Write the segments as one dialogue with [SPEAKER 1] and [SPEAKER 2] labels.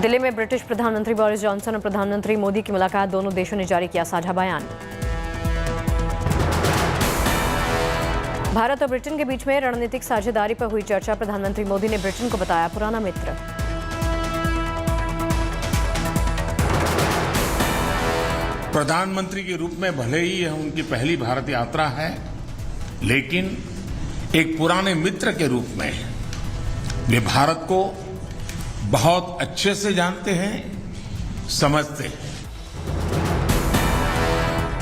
[SPEAKER 1] दिल्ली में ब्रिटिश प्रधानमंत्री Boris Johnson और प्रधानमंत्री मोदी की मुलाकात, दोनों देशों ने जारी किया साझा बयान। भारत और ब्रिटेन के बीच में रणनीतिक साझेदारी पर हुई चर्चा, प्रधानमंत्री मोदी ने ब्रिटेन को बताया पुराना मित्र।
[SPEAKER 2] प्रधानमंत्री के रूप में भले ही यह उनकी पहली भारत यात्रा है, लेकिन एक पुराने मित्र के रूप में वे भारत को बहुत अच्छे से जानते हैं, समझते हैं।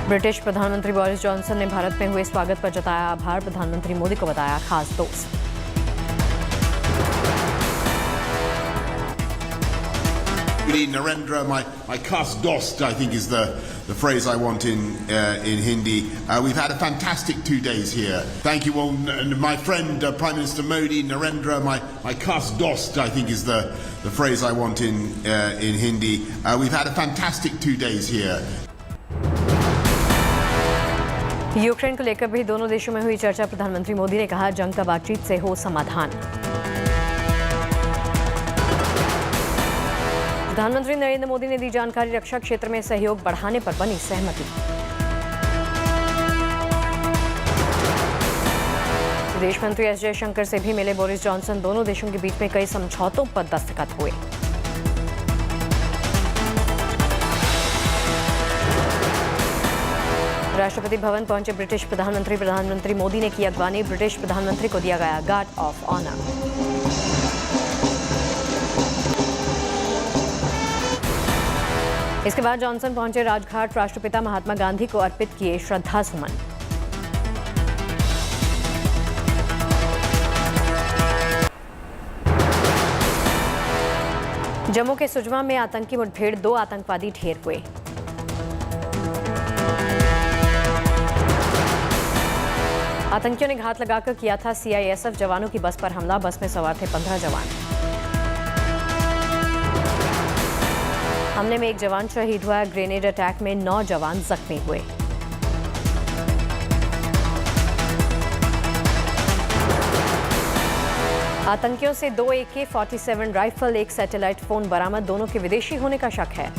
[SPEAKER 1] ब्रिटिश प्रधानमंत्री बोरिस जॉनसन ने भारत में हुए स्वागत पर जताया आभार, प्रधानमंत्री मोदी को बताया खास दोस्त।
[SPEAKER 3] Narendra, my khas dost, I think is the phrase I want in Hindi. We've had a fantastic 2 days here. Thank you all, my friend Prime Minister Modi, Narendra, my khas dost, I think is the phrase I want in Hindi. We've had a fantastic 2 days here.
[SPEAKER 1] Ukraine को लेकर भी दोनों देशों में हुई चर्चा, प्रधानमंत्री मोदी ने कहा जंग का बातचीत से हो समाधान। प्रधानमंत्री नरेंद्र मोदी ने दी जानकारी, रक्षा क्षेत्र में सहयोग बढ़ाने पर बनी सहमति। विदेश मंत्री एस जयशंकर से भी मिले बोरिस जॉनसन, दोनों देशों के बीच में कई समझौतों पर दस्तखत हुए। राष्ट्रपति भवन पहुंचे ब्रिटिश प्रधानमंत्री मोदी ने की अगवानी, ब्रिटिश प्रधानमंत्री को दिया गया गार्ड ऑफ ऑनर। इसके बाद जॉनसन पहुंचे राजघाट, राष्ट्रपिता महात्मा गांधी को अर्पित किए श्रद्धा सुमन। जम्मू के सुजमा में आतंकी मुठभेड़, 2 आतंकवादी ढेर हुए। आतंकियों ने घात लगाकर किया था सीआईएसएफ जवानों की बस पर हमला, बस में सवार थे 15 जवान। हमले में 1 जवान शहीद हुआ, ग्रेनेड अटैक में 9 जवान जख्मी हुए। आतंकियों से 2 AK-47 राइफल, 1 सैटेलाइट फोन बरामद, दोनों के विदेशी होने का शक है।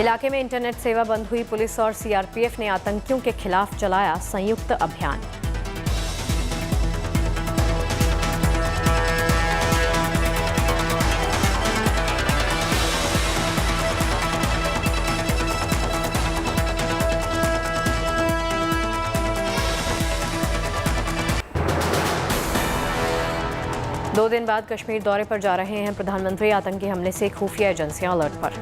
[SPEAKER 1] इलाके में इंटरनेट सेवा बंद हुई, पुलिस और सीआरपीएफ ने आतंकियों के खिलाफ चलाया संयुक्त अभियान। दो दिन बाद कश्मीर दौरे पर जा रहे हैं प्रधानमंत्री, आतंकी हमले से खुफिया एजेंसियां अलर्ट पर।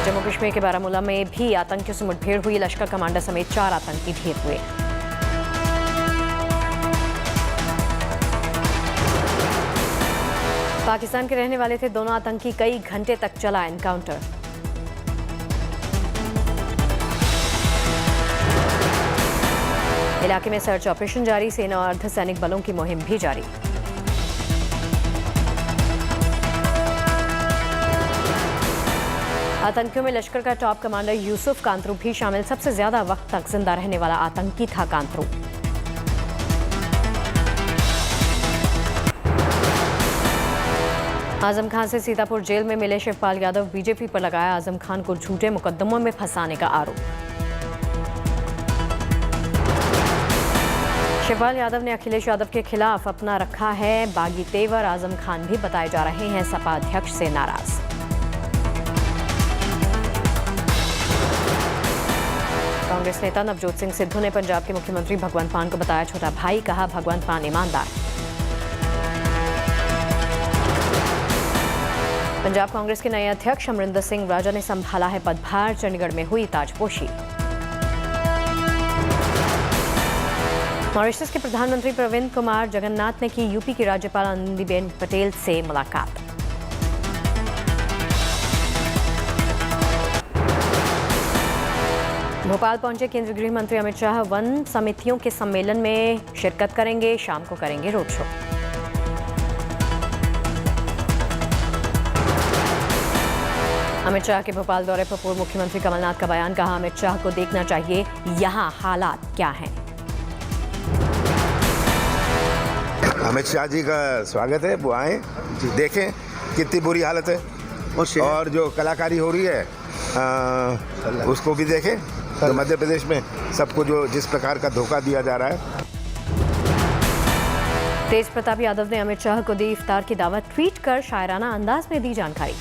[SPEAKER 1] जम्मू कश्मीर के बारामूला में भी आतंकियों से मुठभेड़ हुई, लश्कर कमांडर समेत 4 आतंकी ढेर हुए। पाकिस्तान के रहने वाले थे दोनों आतंकी, कई घंटे तक चला एनकाउंटर। इलाके में सर्च ऑपरेशन जारी, सेना और अर्धसैनिक बलों की मुहिम भी जारी। आतंकियों में लश्कर का टॉप कमांडर यूसुफ कांतरू भी शामिल, सबसे ज्यादा वक्त तक जिंदा रहने वाला आतंकी था कांतरू। आजम खान से सीतापुर जेल में मिले शिवपाल यादव, बीजेपी पर लगाया आजम खान को झूठे मुकदमों में फंसाने का आरोप। शिवपाल यादव ने अखिलेश यादव के खिलाफ अपना रखा है बागी तेवर, आजम खान भी बताए जा रहे हैं सपा अध्यक्ष से नाराज। कांग्रेस नेता नवजोत सिंह सिद्धू ने पंजाब के मुख्यमंत्री भगवंत मान को बताया छोटा भाई, कहा भगवंत मान ईमानदार। पंजाब कांग्रेस के नए अध्यक्ष अमरिंदर सिंह राजा ने संभाला है पदभार, चंडीगढ़ में हुई ताजपोशी। मॉरिशस के प्रधानमंत्री प्रविंद कुमार जगन्नाथ ने की यूपी की राज्यपाल आनंदीबेन पटेल से मुलाकात। भोपाल पहुंचे केंद्रीय गृह मंत्री अमित शाह, वन समितियों के सम्मेलन में शिरकत करेंगे, शाम को करेंगे रोड शो। अमित शाह के भोपाल दौरे पर पूर्व मुख्यमंत्री कमलनाथ का बयान, कहा अमित शाह को देखना चाहिए यहाँ हालात क्या हैं।
[SPEAKER 4] अमित शाह जी का स्वागत है, वो आए देखें कितनी बुरी हालत है और जो कलाकारी हो रही है उसको भी देखें। तो मध्य प्रदेश में सबको जो जिस प्रकार का धोखा दिया जा रहा है।
[SPEAKER 1] तेज प्रताप यादव ने अमित शाह को दी इफ्तार की दावत, ट्वीट कर शायराना अंदाज में दी जानकारी।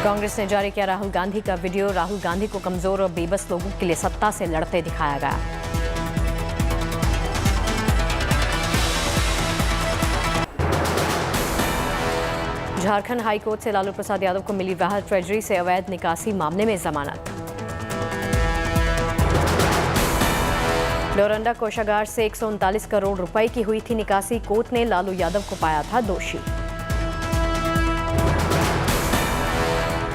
[SPEAKER 1] कांग्रेस ने जारी किया राहुल गांधी का वीडियो, राहुल गांधी को कमजोर और बेबस लोगों के लिए सत्ता से लड़ते दिखाया गया। झारखंड हाईकोर्ट से लालू प्रसाद यादव को मिली राहत, ट्रेजरी से अवैध निकासी मामले में जमानत। डोरंडा कोषागार से 139 करोड़ रुपए की हुई थी निकासी, कोर्ट ने लालू यादव को पाया था दोषी।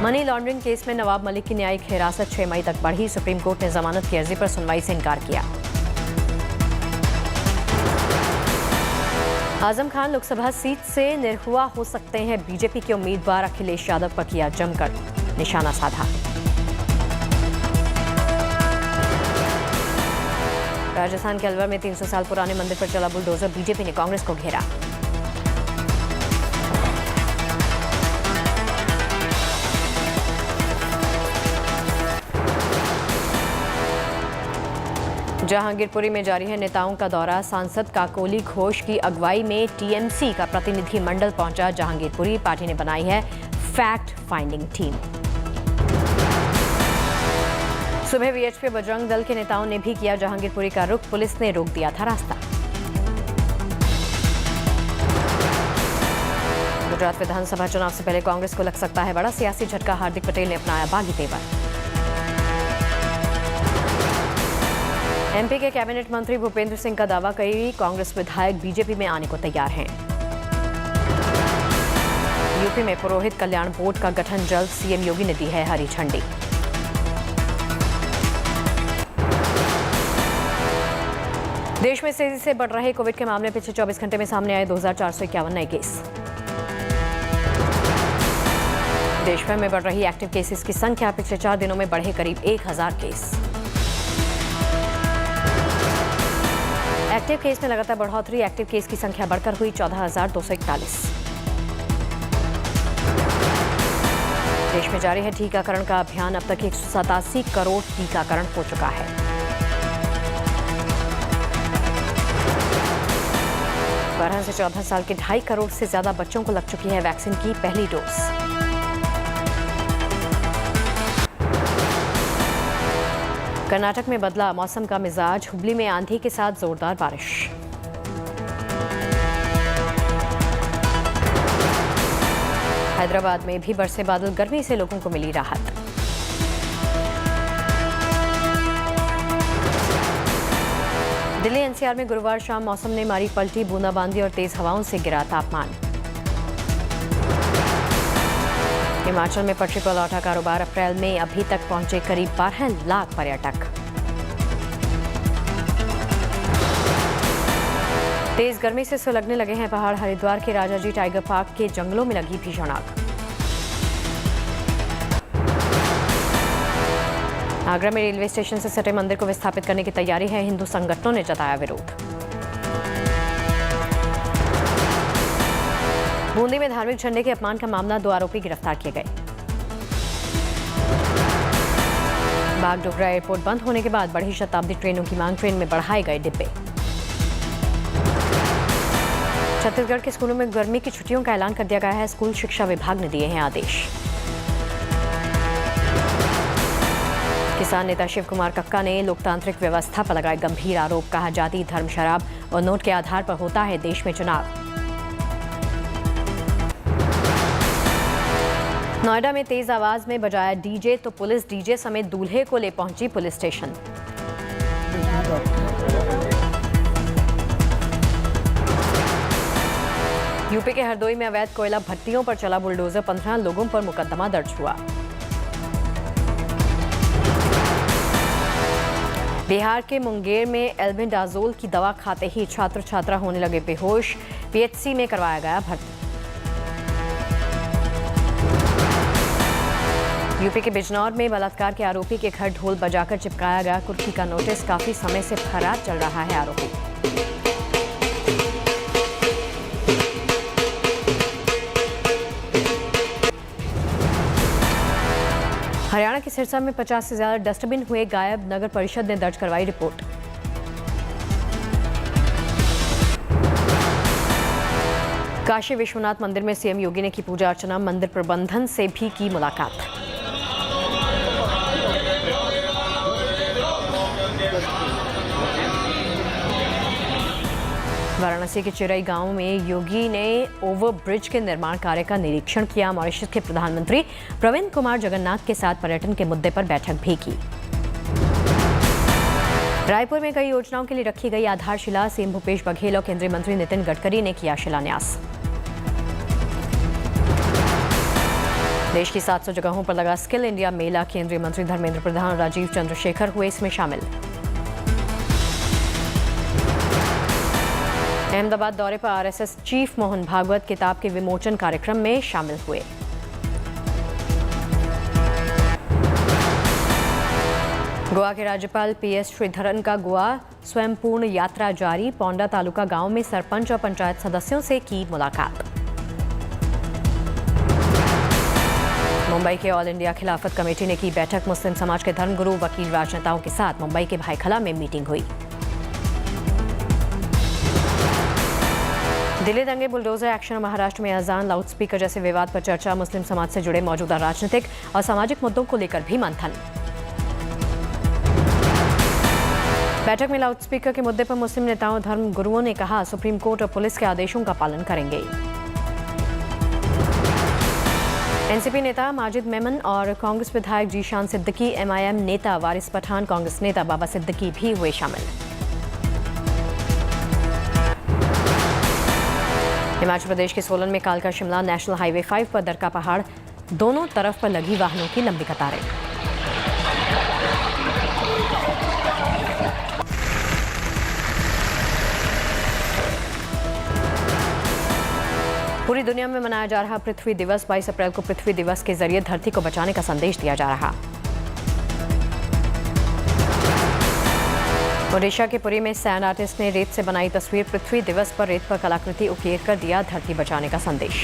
[SPEAKER 1] मनी लॉन्ड्रिंग केस में नवाब मलिक की न्यायिक हिरासत 6 मई तक बढ़ी, सुप्रीम कोर्ट ने जमानत की अर्जी पर सुनवाई से इनकार किया। आजम खान लोकसभा सीट से निर्हुआ हो सकते हैं, बीजेपी के उम्मीदवार अखिलेश यादव पर किया जमकर निशाना साधा। राजस्थान के अलवर में 300 साल पुराने मंदिर पर चला बुलडोजर, बीजेपी ने कांग्रेस को घेरा। जहांगीरपुरी में जारी है नेताओं का दौरा, सांसद काकोली घोष की अगुवाई में टीएमसी का प्रतिनिधि मंडल पहुंचा जहांगीरपुरी, पार्टी ने बनाई है फैक्ट फाइंडिंग टीम। सुबह वीएचपी बजरंग दल के नेताओं ने भी किया जहांगीरपुरी का रुख, पुलिस ने रोक दिया था रास्ता। गुजरात विधानसभा चुनाव से पहले कांग्रेस को लग सकता है बड़ा सियासी झटका, हार्दिक पटेल ने अपनाया बागी तेवर। एमपी के कैबिनेट मंत्री भूपेंद्र सिंह का दावा, कई कांग्रेस विधायक बीजेपी में आने को तैयार हैं। यूपी में पुरोहित कल्याण बोर्ड का गठन जल्द, सीएम योगी ने दी है हरी झंडी। देश में तेजी से बढ़ रहे कोविड के मामले, पिछले 24 घंटे में सामने आए 2451 नए केस। देश भर में बढ़ रही एक्टिव केसेस की संख्या, पिछले 4 दिनों में बढ़े करीब 1000 केस। एक्टिव केस में लगातार बढ़ोतरी, एक्टिव केस की संख्या बढ़कर हुई 14,241। देश में जारी है टीकाकरण का अभियान, अब तक 187 करोड़ टीकाकरण हो चुका है। 12 से 14 साल के 2.5 करोड़ से ज्यादा बच्चों को लग चुकी है वैक्सीन की पहली डोज। कर्नाटक में बदला मौसम का मिजाज, हुबली में आंधी के साथ जोरदार बारिश। हैदराबाद में भी बरसे बादल, गर्मी से लोगों को मिली राहत। दिल्ली एनसीआर में गुरुवार शाम मौसम ने मारी पलटी, बूंदाबांदी और तेज हवाओं से गिरा तापमान। हिमाचल में पटरी पर लौटा कारोबार, अप्रैल में अभी तक पहुंचे करीब 12 लाख पर्यटक। तेज गर्मी से सुलगने लगे हैं पहाड़, हरिद्वार के राजाजी टाइगर पार्क के जंगलों में लगी भीषण आग। आगरा में रेलवे स्टेशन से सटे मंदिर को विस्थापित करने की तैयारी है, हिंदू संगठनों ने जताया विरोध। बूंदी में धार्मिक झंडे के अपमान का मामला, 2 आरोपी गिरफ्तार किए गए। बागडोगरा एयरपोर्ट बंद होने के बाद बढ़ी शताब्दी ट्रेनों की मांग, ट्रेन में बढ़ाए गए डिब्बे। छत्तीसगढ़ के स्कूलों में गर्मी की छुट्टियों का ऐलान कर दिया गया है, स्कूल शिक्षा विभाग ने दिए हैं आदेश। किसान नेता शिव कुमार कक्का ने लोकतांत्रिक व्यवस्था पर लगाए गंभीर आरोप, कहा जाति, धर्म, शराब और नोट के आधार पर होता है देश में चुनाव। नोएडा में तेज आवाज में बजाया डीजे तो पुलिस डीजे समेत दूल्हे को ले पहुंची पुलिस स्टेशन। यूपी के हरदोई में अवैध कोयला भट्टियों पर चला बुलडोजर, 15 लोगों पर मुकदमा दर्ज हुआ। बिहार के मुंगेर में एल्बेंडाजोल की दवा खाते ही छात्र छात्रा होने लगे बेहोश, पीएचसी में करवाया गया भर्ती। यूपी के बिजनौर में बलात्कार के आरोपी के घर ढोल बजाकर चिपकाया गया कुर्की का नोटिस। काफी समय से फरार चल रहा है आरोपी। हरियाणा के सिरसा में 50 से ज्यादा डस्टबिन हुए गायब। नगर परिषद ने दर्ज करवाई रिपोर्ट। काशी विश्वनाथ मंदिर में सीएम योगी ने की पूजा अर्चना। मंदिर प्रबंधन से भी की मुलाकात। वाराणसी के चिरई गांव में योगी ने ओवरब्रिज के निर्माण कार्य का निरीक्षण किया। मॉरिशस के प्रधानमंत्री प्रविंद कुमार जगन्नाथ के साथ पर्यटन के मुद्दे पर बैठक भी की। रायपुर में कई योजनाओं के लिए रखी गई आधारशिला। सीएम भूपेश बघेल और केंद्रीय मंत्री नितिन गडकरी ने किया शिलान्यास। देश की 700 जगहों पर लगा स्किल इंडिया मेला। केंद्रीय मंत्री धर्मेंद्र प्रधान और राजीव चंद्रशेखर हुए इसमें शामिल। अहमदाबाद दौरे पर आरएसएस चीफ मोहन भागवत किताब के विमोचन कार्यक्रम में शामिल हुए। गोवा के राज्यपाल पीएस श्रीधरन का गोवा स्वयंपूर्ण यात्रा जारी। पोंडा तालुका गांव में सरपंच और पंचायत सदस्यों से की मुलाकात। मुंबई के ऑल इंडिया खिलाफत कमेटी ने की बैठक। मुस्लिम समाज के धर्मगुरु, वकील, राजनेताओं के साथ मुंबई के भाईखला में मीटिंग हुई। दिल्ली दंगे, बुलडोजर एक्शन और महाराष्ट्र में अजान, लाउडस्पीकर जैसे विवाद पर चर्चा। मुस्लिम समाज से जुड़े मौजूदा राजनीतिक और सामाजिक मुद्दों को लेकर भी मंथन। बैठक में लाउडस्पीकर के मुद्दे पर मुस्लिम नेताओं और धर्म गुरुओं ने कहा, सुप्रीम कोर्ट और पुलिस के आदेशों का पालन करेंगे। एनसीपी नेता माजिद मेमन और कांग्रेस विधायक जीशान सिद्दीकी, एमआईएम नेता वारिस पठान, कांग्रेस नेता बाबा सिद्दीकी भी हुए शामिल। हिमाचल प्रदेश के सोलन में कालका शिमला नेशनल हाईवे 5 पर दरका पहाड़, दोनों तरफ पर लगी वाहनों की लंबी कतारें। पूरी दुनिया में मनाया जा रहा पृथ्वी दिवस। 22 अप्रैल को पृथ्वी दिवस के जरिए धरती को बचाने का संदेश दिया जा रहा। ओडिशा के पुरी में सैंड आर्टिस्ट ने रेत से बनाई तस्वीर। पृथ्वी दिवस पर रेत पर कलाकृति उकेर कर दिया धरती बचाने का संदेश।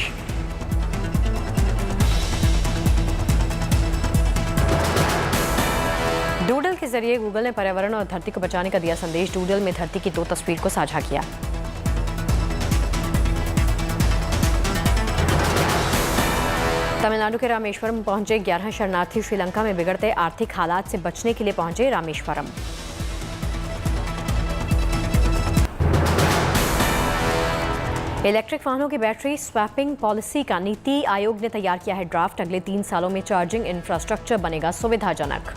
[SPEAKER 1] डूडल के जरिए गूगल ने पर्यावरण और धरती को बचाने का दिया संदेश। डूडल में धरती की 2 तस्वीर को साझा किया। तमिलनाडु के रामेश्वरम पहुंचे 11 शरणार्थी। श्रीलंका में बिगड़ते आर्थिक हालात से बचने के लिए पहुंचे रामेश्वरम। इलेक्ट्रिक वाहनों की बैटरी स्वैपिंग पॉलिसी का नीति आयोग ने तैयार किया है ड्राफ्ट। अगले 3 सालों में चार्जिंग इंफ्रास्ट्रक्चर बनेगा सुविधाजनक।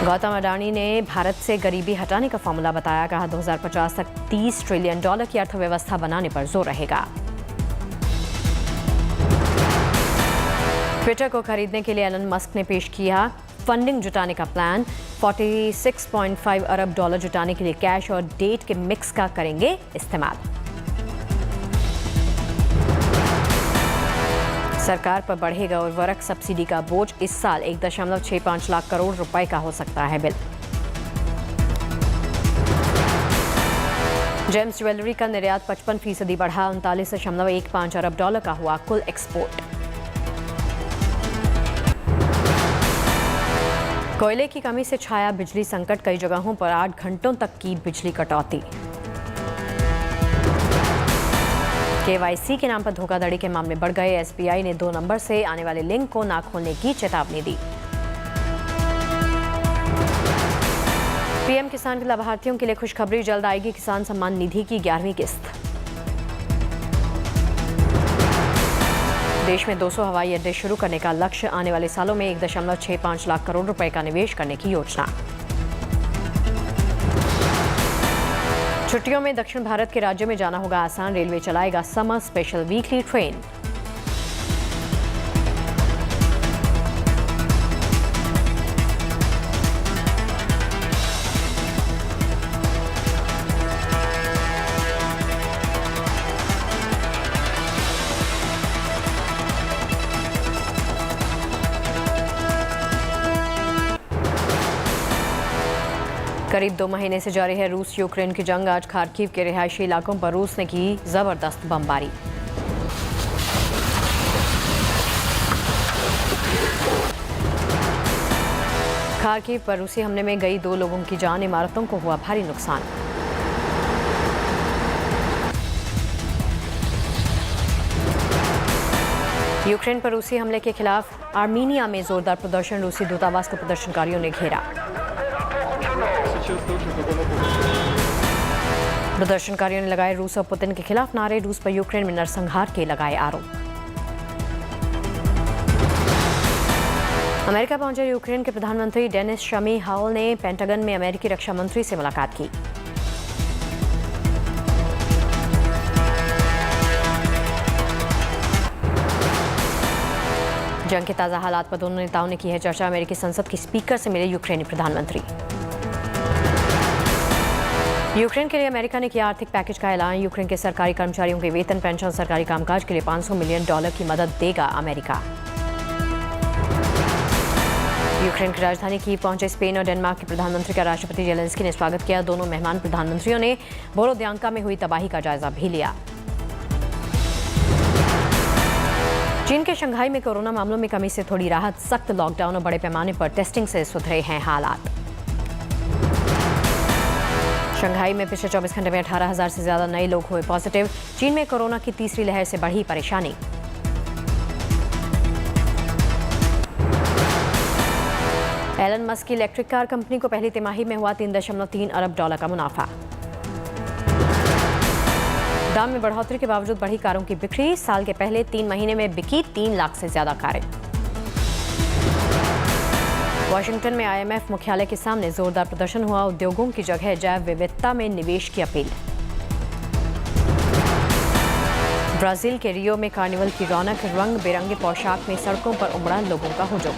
[SPEAKER 1] गौतम अडानी ने भारत से गरीबी हटाने का फॉर्मूला बताया। कहा 2050 तक $30 ट्रिलियन की अर्थव्यवस्था बनाने पर जोर रहेगा। ट्विटर को खरीदने के लिए एलन मस्क ने पेश किया फंडिंग जुटाने का प्लान। $46.5 अरब जुटाने के लिए कैश और डेट के मिक्स का करेंगे इस्तेमाल। सरकार पर बढ़ेगा उर्वरक सब्सिडी का बोझ। इस साल 1.65 लाख करोड़ रुपए का हो सकता है बिल। जेम्स ज्वेलरी का निर्यात 55% बढ़ा। $39.15 अरब का हुआ कुल एक्सपोर्ट। कोयले की कमी से छाया बिजली संकट। कई जगहों पर 8 घंटों तक की बिजली कटौती। केवाईसी के नाम पर धोखाधड़ी के मामले बढ़ गए। एसबीआई ने 2 नंबर से आने वाले लिंक को ना खोलने की चेतावनी दी। पीएम किसान के लाभार्थियों के लिए खुशखबरी। जल्द आएगी किसान सम्मान निधि की 11वीं किस्त। देश में 200 हवाई अड्डे शुरू करने का लक्ष्य। आने वाले सालों में 1.65 लाख करोड़ रुपए का निवेश करने की योजना। छुट्टियों में दक्षिण भारत के राज्यों में जाना होगा आसान। रेलवे चलाएगा समर स्पेशल वीकली ट्रेन। करीब 2 महीने से जारी है रूस यूक्रेन की जंग। आज खार्किव के रिहायशी इलाकों पर रूस ने की जबरदस्त बमबारी। खार्किव पर रूसी हमले में गई 2 लोगों की जान, इमारतों को हुआ भारी नुकसान। यूक्रेन पर रूसी हमले के खिलाफ आर्मीनिया में जोरदार प्रदर्शन। रूसी दूतावास को प्रदर्शनकारियों ने घेरा। प्रदर्शनकारियों ने लगाए रूस और पुतिन के खिलाफ नारे। रूस पर यूक्रेन में नरसंहार के लगाए आरोप। अमेरिका पहुंचे यूक्रेन के प्रधानमंत्री डेनिस शमी हाउल ने पेंटागन में अमेरिकी रक्षा मंत्री से मुलाकात की। जंग के ताज़ा हालात पर दोनों नेताओं ने की है चर्चा। अमेरिकी संसद के स्पीकर से मिले यूक्रेनी प्रधानमंत्री। यूक्रेन के लिए अमेरिका ने किया आर्थिक पैकेज का ऐलान। यूक्रेन के सरकारी कर्मचारियों के वेतन, पेंशन, सरकारी कामकाज के लिए $500 मिलियन की मदद देगा अमेरिका। यूक्रेन की राजधानी कीव पहुंचे स्पेन और डेनमार्क के प्रधानमंत्री का राष्ट्रपति जेलेंस्की ने स्वागत किया। दोनों मेहमान प्रधानमंत्रियों ने बोरोद्यांका में हुई तबाही का जायजा भी लिया। चीन के शंघाई में कोरोना मामलों में कमी से थोड़ी राहत। सख्त लॉकडाउन और बड़े पैमाने पर टेस्टिंग से सुधरे हैं हालात। शंघाई में पिछले 24 घंटे में 18,000 से ज्यादा नए लोग हुए पॉजिटिव। चीन में कोरोना की तीसरी लहर से बढ़ी परेशानी। एलन मस्क की इलेक्ट्रिक कार कंपनी को पहली तिमाही में हुआ $3.3 अरब का मुनाफा। दाम में बढ़ोतरी के बावजूद बढ़ी कारों की बिक्री। साल के पहले 3 महीने में बिकी 3 लाख से ज्यादा कारें। वॉशिंगटन में IMF मुख्यालय के सामने जोरदार प्रदर्शन हुआ। उद्योगों की जगह जैव विविधता में निवेश की अपील। ब्राजील के रियो में कार्निवल की रौनक। रंग बिरंगे पोशाक में सड़कों पर उमड़ा लोगों का हुजूम।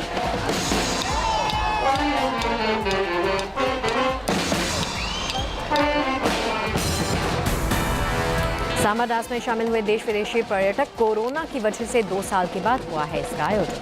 [SPEAKER 1] सामादास में शामिल हुए देश विदेशी पर्यटक। कोरोना की वजह से 2 साल के बाद हुआ है इसका आयोजन।